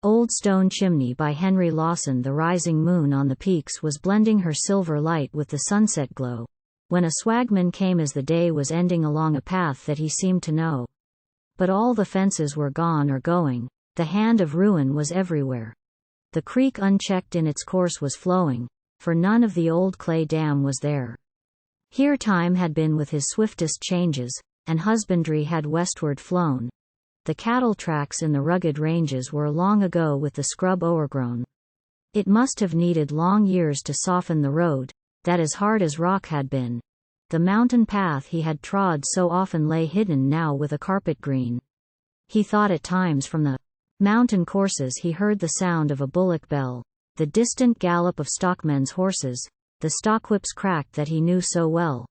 Old Stone Chimney by Henry Lawson. The rising moon on the peaks was blending her silver light with the sunset glow, when a swagman came as the day was ending along a path that he seemed to know. But all the fences were gone or going, the hand of ruin was everywhere. The creek unchecked in its course was flowing, for none of the old clay dam was there. Here time had been with his swiftest changes, and husbandry had westward flown. The cattle tracks in the rugged ranges were long ago with the scrub o'ergrown. It must have needed long years to soften the road, that as hard as rock had been. The mountain path he had trod so often lay hidden now with a carpet green. He thought at times from the mountain courses he heard the sound of a bullock bell, the distant gallop of stockmen's horses, the stockwhip's crack that he knew so well.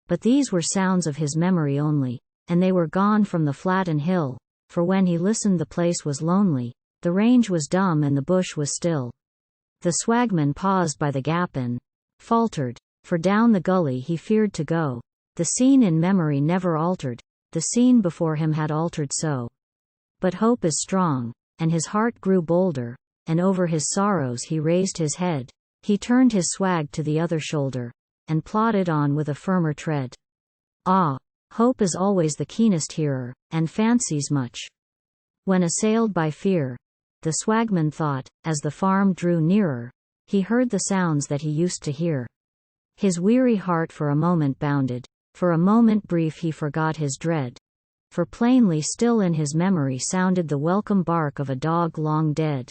But these were sounds of his memory only, and they were gone from the flat and hill, for when he listened the place was lonely, the range was dumb and the bush was still. The swagman paused by the gap and faltered, for down the gully he feared to go. The scene in memory never altered, the scene before him had altered so. But hope is strong, and his heart grew bolder, and over his sorrows he raised his head. He turned his swag to the other shoulder, and plodded on with a firmer tread. Ah! Hope is always the keenest hearer, and fancies much. When assailed by fear, the swagman thought, as the farm drew nearer, he heard the sounds that he used to hear. His weary heart for a moment bounded, for a moment brief he forgot his dread. For plainly still in his memory sounded the welcome bark of a dog long dead.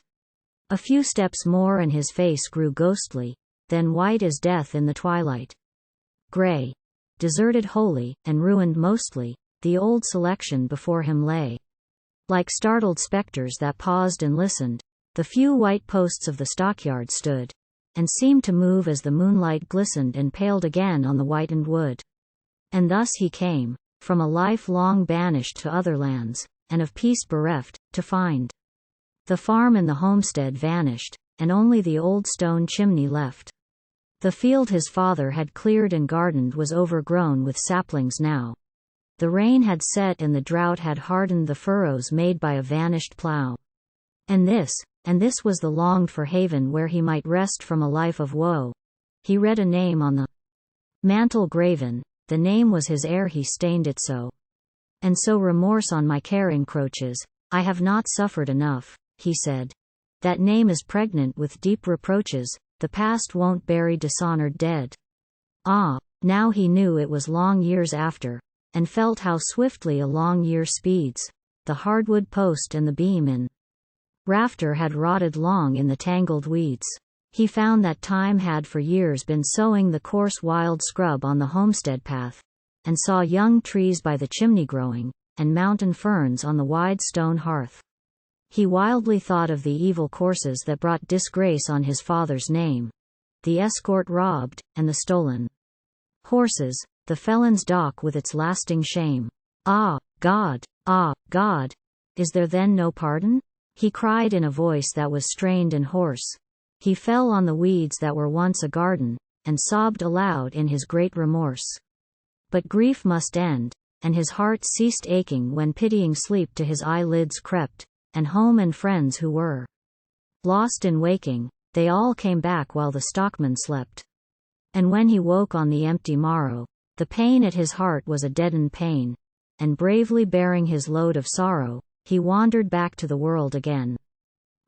A few steps more and his face grew ghostly, then white as death in the twilight. Gray, deserted wholly, and ruined mostly, the old selection before him lay. Like startled specters that paused and listened, the few white posts of the stockyard stood, and seemed to move as the moonlight glistened and paled again on the whitened wood. And thus he came, from a life long banished to other lands, and of peace bereft, to find the farm and the homestead vanished, and only the old stone chimney left. The field his father had cleared and gardened was overgrown with saplings now. The rain had set and the drought had hardened the furrows made by a vanished plow. And this was the longed-for haven where he might rest from a life of woe. He read a name on the mantle graven, the name was his ere he stained it so. And so remorse on my care encroaches, I have not suffered enough, he said. That name is pregnant with deep reproaches, the past won't bury dishonored dead. Ah, now he knew it was long years after, and felt how swiftly a long year speeds. The hardwood post and the beam and rafter had rotted long in the tangled weeds. He found that time had for years been sowing the coarse wild scrub on the homestead path, and saw young trees by the chimney growing, and mountain ferns on the wide stone hearth. He wildly thought of the evil courses that brought disgrace on his father's name. The escort robbed, and the stolen horses, the felon's dock with its lasting shame. Ah, God! Ah, God! Is there then no pardon? He cried in a voice that was strained and hoarse. He fell on the weeds that were once a garden, and sobbed aloud in his great remorse. But grief must end, and his heart ceased aching when pitying sleep to his eyelids crept, and home and friends who were lost in waking, they all came back while the stockman slept. And when he woke on the empty morrow, the pain at his heart was a deadened pain, and bravely bearing his load of sorrow, he wandered back to the world again.